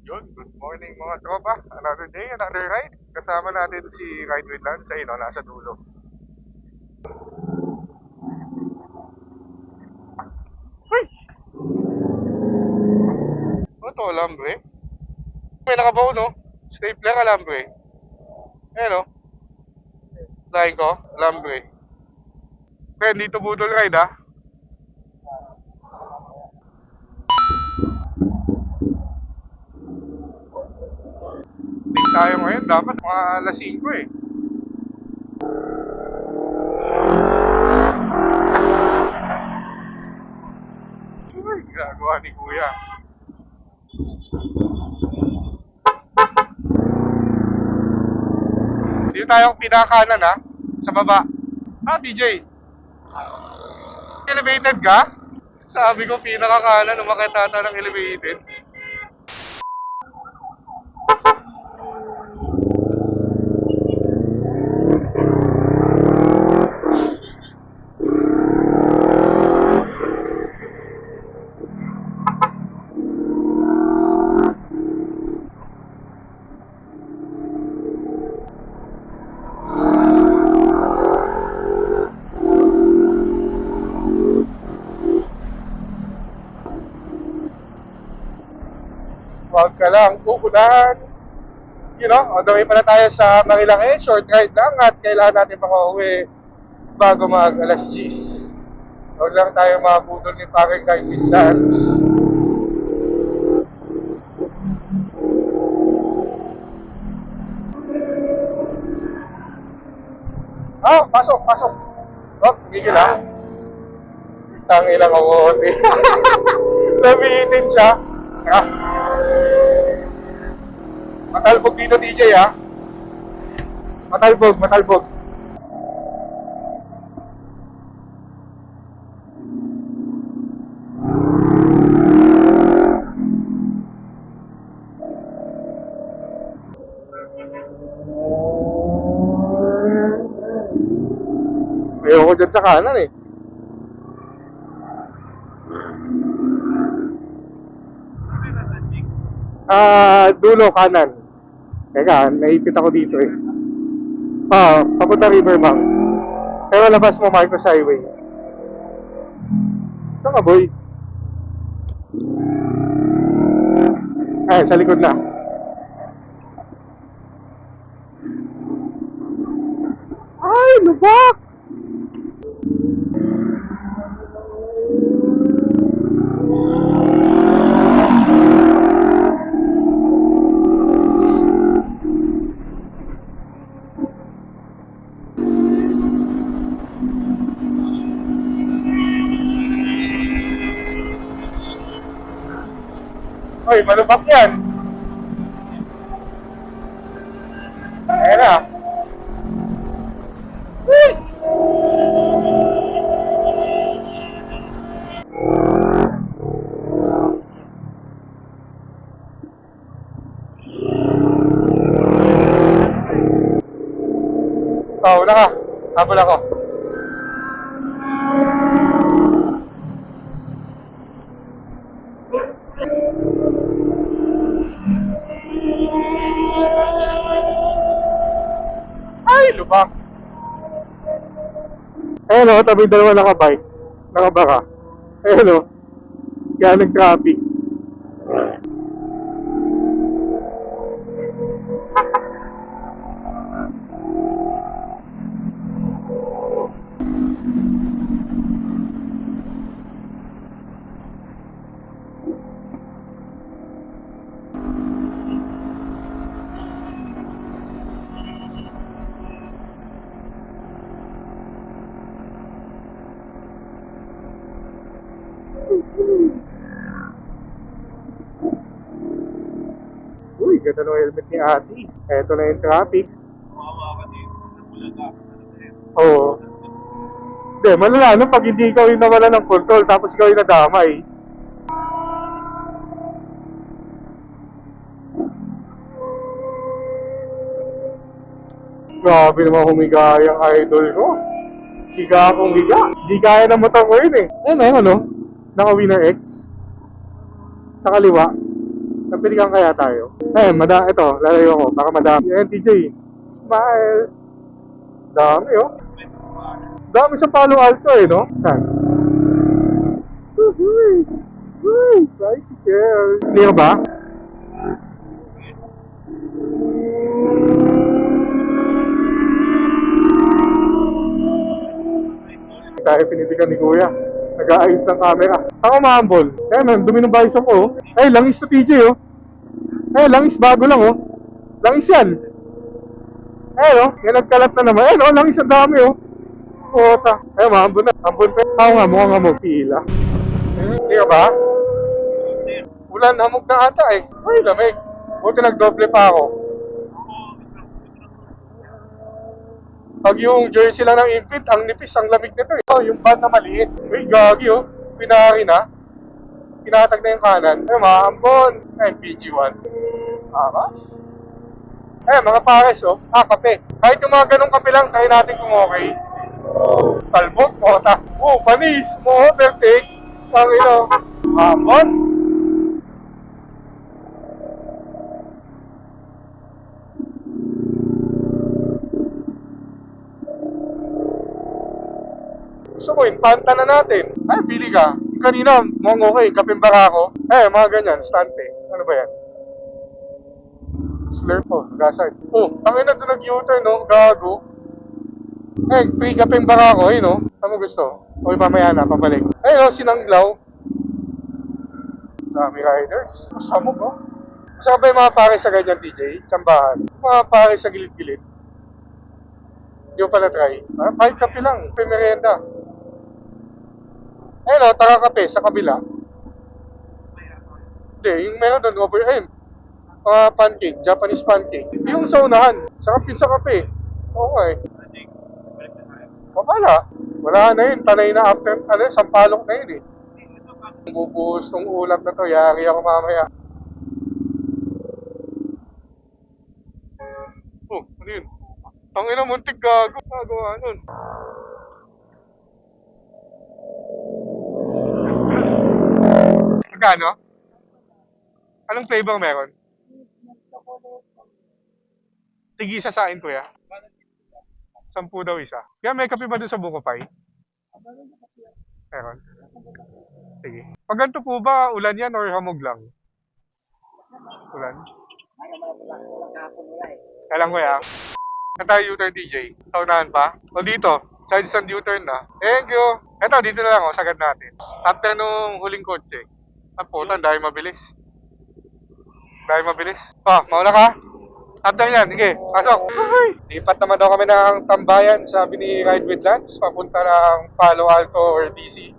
Yun, good morning mga tropa. Another day, another ride. Kasama natin si Ride with Lance. Ayun, no, nasa dulo. Uy! Ano to, alambre? May nakabaw, no? Stapler, alambre. Ayan, no? Lain ko, alambre. Kaya dito budol ride, ha? Big tayo ngayon. Dapat mga alas 5, eh. Uy, ginagawa ni Kuya. Dito tayo pinakanan, ha? Sa baba. Ah, BJ. Elevated ka? Sabi ko pinakakanan, umakit ata ng elevated. Huwag ka lang uulan. You know, on the way pala tayo sa Marilaki. Short ride lang at kailangan natin makauwi bago mag alas 10. Huwag lang tayo mabudol ni Paring Ride with Lance. Ah, pasok, pasok. Oh, gigil ha. Tangilang ako. Nabihitin siya. Ah. Matalbog dito, DJ, ha? Matalbog, matalbog. Ayoko dyan sa kanan, eh. Dulo, kanan. Teka, naipit ako dito, eh. Papunta Riverbank. Pero labas mo Marcos Highway. Saan ka, boy? Ay, sa likod na. Ay, lubak! Ay, malubak yan. Ayan na. Uy! Wala ka. Habol ako. Ay, lubak. Ayun o, tabi dalawa nakabike. Nakabaka. Ayun o. Kaya nag-traffic. Uy, ganda ng helmet ni Ate. Eto na yung traffic. Oo. Hindi, malala no, pag hindi ikaw yung nawala ng control, tapos ikaw yung nadamay. Grabe naman humiga yung idol ko. Higa akong higa. Di kaya ng motor ko yun, eh. Ayun, ayun, ano? Naka Winner X. Sa kaliwa. Napilikan kaya tayo? Ito, lalayo ko, baka madami. Ayan, TJ. Smile! Dami, oh. Dami sa Palo Alto, eh, no? Saan? Uhuy! Uy! Bicycle! Clear ba? Tayo pinitikan ni Kuya. Nag-aayos ng camera. Ako mahambol. Eh, man, dumi ng bison ko, oh. Eh, langis to TJ, oh. Eh, langis bago lang, oh. Langis yan. Eh, oh. Yan nagkalat na naman. Eh, oh, langis ang dami, oh. Puta. Eh, mahambol na. Hambol pa. Ako nga, mukha nga mo. Pila. Clear ba? Ulan, hamog na ata, eh. Ay, lamig. Buti nagdoble pa ako. Pag yung jersey lang ng infant, ang nipis, ang lamig nito, eh. Oh, yung van na maliit. Uy, gagi, oh. Pinari na. Pinatag na yung kanan. Eh, mahambol. Eh, PG1. Akas. Eh, mga pares, oh. Kape. Kahit yung mga ganong kape lang, kaya natin kung okay. Talbot, mota. Panis, mo overtake. Pangino. Mahambol. Gusto mo yun, panta na natin. Ay, pili ka. Kanina, mukhang okay, kaping barako. Eh, mga ganyan, stante. Ano ba yan? Slurp po, gasard. Oh, ang ina doon nag-U-turn, no? Gago. Eh, free kaping barako, eh, no? Ano gusto? O, mamaya na, pabalik. Eh, no, sinanglaw. Dami riders. Masamog, oh. Masaka ba yung mga pare sa ganyan, TJ? Tsambahan. Mga pare sa gilid-gilid. Hindi ko pala try. 5 kape lang, merienda. Eh no, taga-kape sa kabila. Hindi, yung meron doon, overhead. Pancake, Japanese pancake. Yung sa unahan, sa kape. Okay. Wala. Wala na yun, panay na after, sampalok na yun eh. Bubuhos tong ulam na to, yari ako mamaya. Oh, ano yun? Ang ina, muntik gago. Gagawa nun. Magkano? Anong flavor meron? Tig isa sa akin, kuya. 10 daw isa. Kaya may kape ba doon sa Buko Pie? Meron. Sige. Pag ganito po ba, ulan yan or hamog lang? Ulan? Kailan kuya? Saan tayo U-turn DJ? Sa unahan pa? O dito? Side stand U-turn na. Thank you! Eto, dito na lang o, sagad natin. After nung huling kotse. Ang putan, dahil mabilis. Mauna ka? After yan, sige, pasok. Lipat naman daw kami ng tambayan, sabi ni Ride with Lance, papunta ng Palo Alto or DC.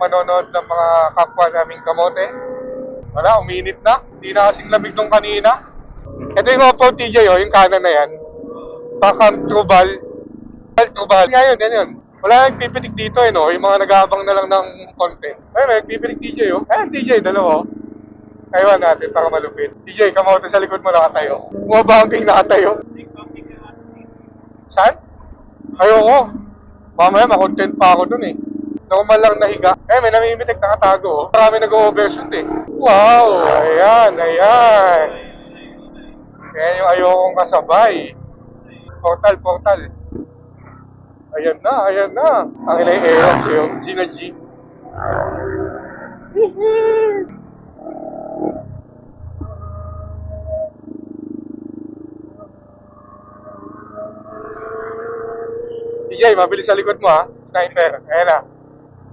Manonood ng mga kapwa naming kamote. Wala, uminit na. Hindi na kasing lamig nung kanina. Ito yung off-road TJ, oh, yung kanan na yan. Pakang Trubal. Ngayon, ganyan. Wala nang pipitik dito, eh, no? Yung mga nag-aabang na lang ng content. Ayun, nagpipitik TJ, oh. Ayun, TJ, dalawa, oh. Kaiwan natin para malupit. TJ, kamote sa likod mo nakatayo. Bumabanking nakatayo. Saan? Ayoko. Mamaya makontent pa ako dun, eh. Normal lang nahiga. Eh, may namimitik nakatago, oh. Marami nag-overshoot, eh. Wow! Ayan. Kaya yung ayokong kasabay. Portal. Ayan na. Ang ilay Aerox yung Gina G. DJ, mabilis sa likod mo, ha? Sniper. Ayan na.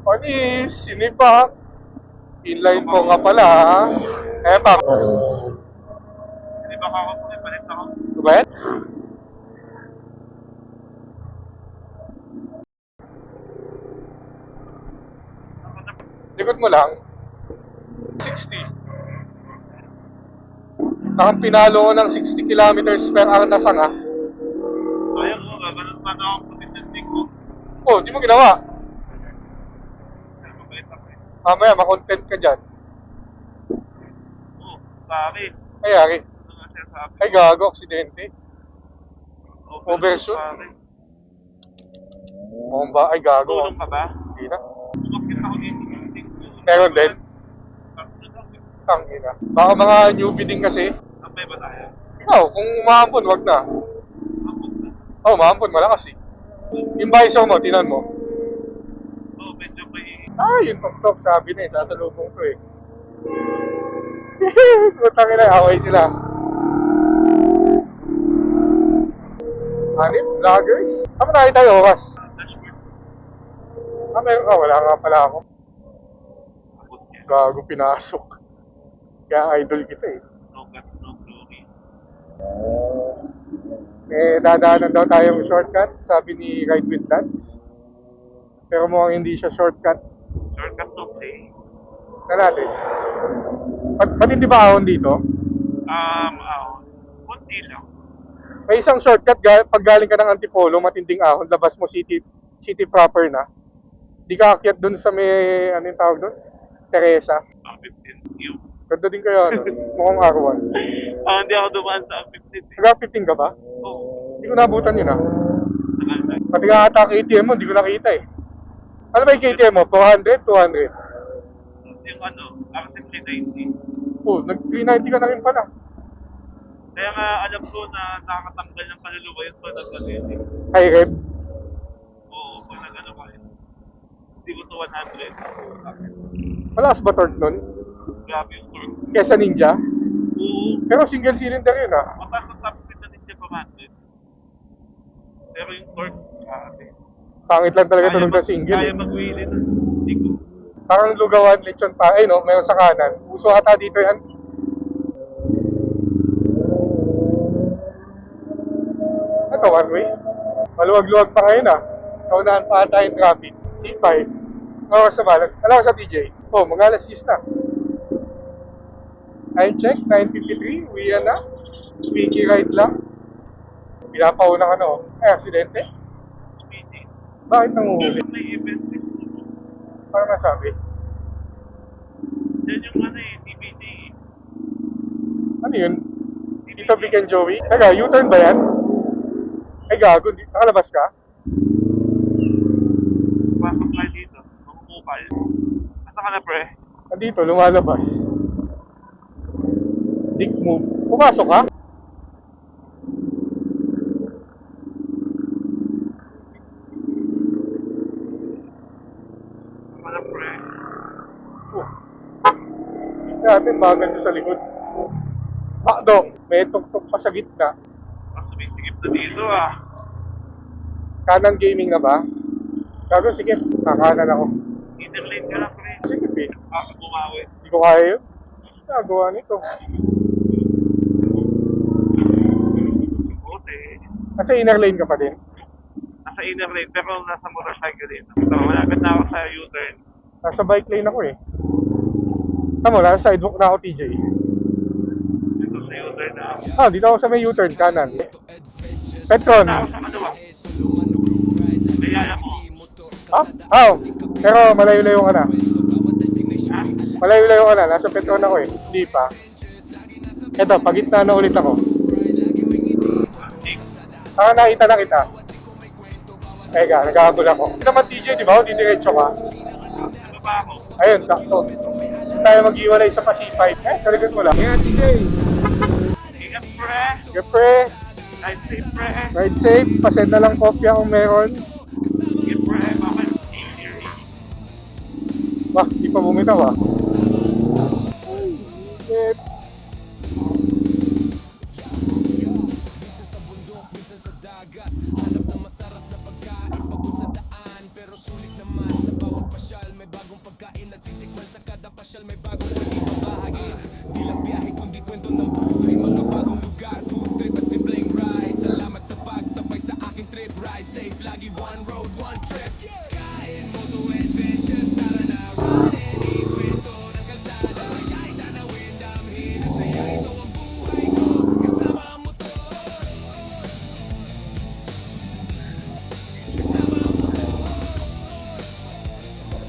Panis, sinipak. Inline po nga pala, ha? Ayan pa. Sinipak ako po, palit ako. Diba? Likod mo lang. 60. Nakang pinalo ko ng 60 kilometers per hour na sanga. Ayaw mo, gano'n pa na akong pumitindig ko. Oh, di mo ginawa. Mamaya, makontent ka dyan. Oh, sorry. Ay, ay, gago, aksidente. Overshoot. Oo ba? Ay, gago. Tulong ka ba? Hindi na. Meron din. Tangina. Baka mga newbie din kasi. Sampay ba tayo? Ikaw, kung umaampon, wag na. Abot na. Oh, umaampon, malakas eh. Yung biso mo, tinan mo. Oo, medyo may... Ah, yung tok-tok, sabi na eh, sasalubong ko eh. Putang ina, away sila. Hanip, vloggers? Saan mo nakita yung oras? Dashboard. Ah, meron ka, wala nga pala ako. Abot niya. Gago pinasok. Kaya idol kita eh. No cut, no glory. Dadaanan daw tayong shortcut, sabi ni Ride with Lance. Pero mukhang hindi siya shortcut. Shortcut to play. Na natin. Ba't hindi ba ahon dito? Kunti lang. May isang shortcut pag galing ka ng Antipolo, matinding ahon, labas mo city proper na. Di ka akyat dun sa may, ano yung tawag dun? Teresa. 15. Yung... Ganda din kayo, ano? Mukhang R1. Hindi ako dumaan sa 15 eh. Nag-15 ka ba? Oo. Hindi ko nabutan yun ah. Tagal na. Pati nga ata KTM mo, hindi ko nakita eh. Ano ba yung KTM mo? 400? 200? Yung RC390. Oh, nag-390 ka na rin pala. Kaya nga alam ko na nakakatanggal ng kaluluwa yun pa nag-ano eh. High rev? Oo, pag nag-ano ka eh. Hindi ko to 100. Malakas ba torque nun? Grabe yung torque. Kesa Ninja? Oo. Pero single cylinder yun ah. Mataas ang top speed na ninja pa man. Pero yung torque, grabe. Pangit lang talaga tunog ng single Kaya eh. mag-wheelie na. Hindi ko. Parang lugawan, lechon pa. Ay no, meron sa kanan. Uso ata dito yan. Ito, one way. Maluwag-luwag pa ngayon ah. Sa unahan pa ata yung traffic. C5. Ano sa balag? Ano sa TJ? Oh, mga alas 6 na. Time check, 9:53. Uwi na. Wiki ride lang. Pinapauna ka no. Ay, aksidente? Speedy. Bakit nanguhuli? May event eh. Parang nasabi. Yan yung ano eh, TBD. Ano yun? Dito Vic and Joey? Teka, U-turn ba yan? Ay gago, nakalabas ka? Pasok tayo dito. Mamumukal. Asa ka na pre? Nandito, lumalabas. Dick move. Pumasok ka? Asa ka na pre? Oh. Tingnan natin, bagal nyo sa likod. Bakdo, may tuk-tuk pa sa gitna. Ang sumisigip na dito ah. Kanan gaming na ba? Gago, sige. Kakanan ako. Interlane ka lang pre. Sige, P. Bumawi. Hindi ko kaya yun. Nagawa nito. Buti. Kasi inner lane ka pa din. Nasa inner lane pero nasa motorcycle din. So malapit na ako sa U-turn. Nasa bike lane ako eh. Tama, nasa sidewalk na ako, TJ. Dito sa U-turn na ako. Ah, dito ako sa may U-turn, kanan. Petron. Ako sa ano ba? Kaya mo. Ah? Oh, pero malayo-layo ka na. Ha? Malayo-layo ka na. Nasa Petron ako eh. Hindi pa. Eto, pagitna na ulit ako. Saka nakita na kita. Teka, nagkakagul ako. Hindi naman TJ, di ba? Di diretso ka. Ano ba ako? Ayun, sakto. Hindi tayo mag-iwalay sa Pasipay. Eh, sa likod mo lang. Yeah, TJ. Ingat pre. Sige, pre. Ride safe pre. Ride safe. Pasend na lang kopya kung meron. Sige pre. Baka easier. Bah, di pa bumitaw ah. Shit.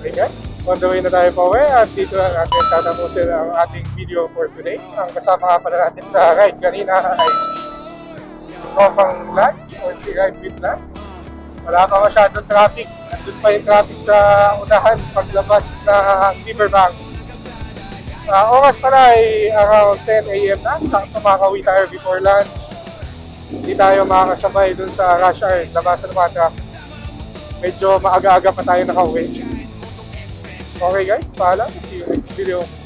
Okay guys, on the way na tayo pa uwi at dito na natin tatapusin ang ating video for today. Ang kasama nga pala natin sa ride kanina ay si Tropang Lance or si Ride with Lance. Wala pa masyadong traffic. Nandun pa yung traffic sa unahan paglabas ng Riverbanks. Oras pala ay around 10 a.m. na. Sakto makakauwi tayo before lunch. Hindi tayo makakasabay dun sa rush hour, labasan ng mga truck. Medyo maaga-aga pa tayo nakauwi. Okay guys, paalam. See you next video.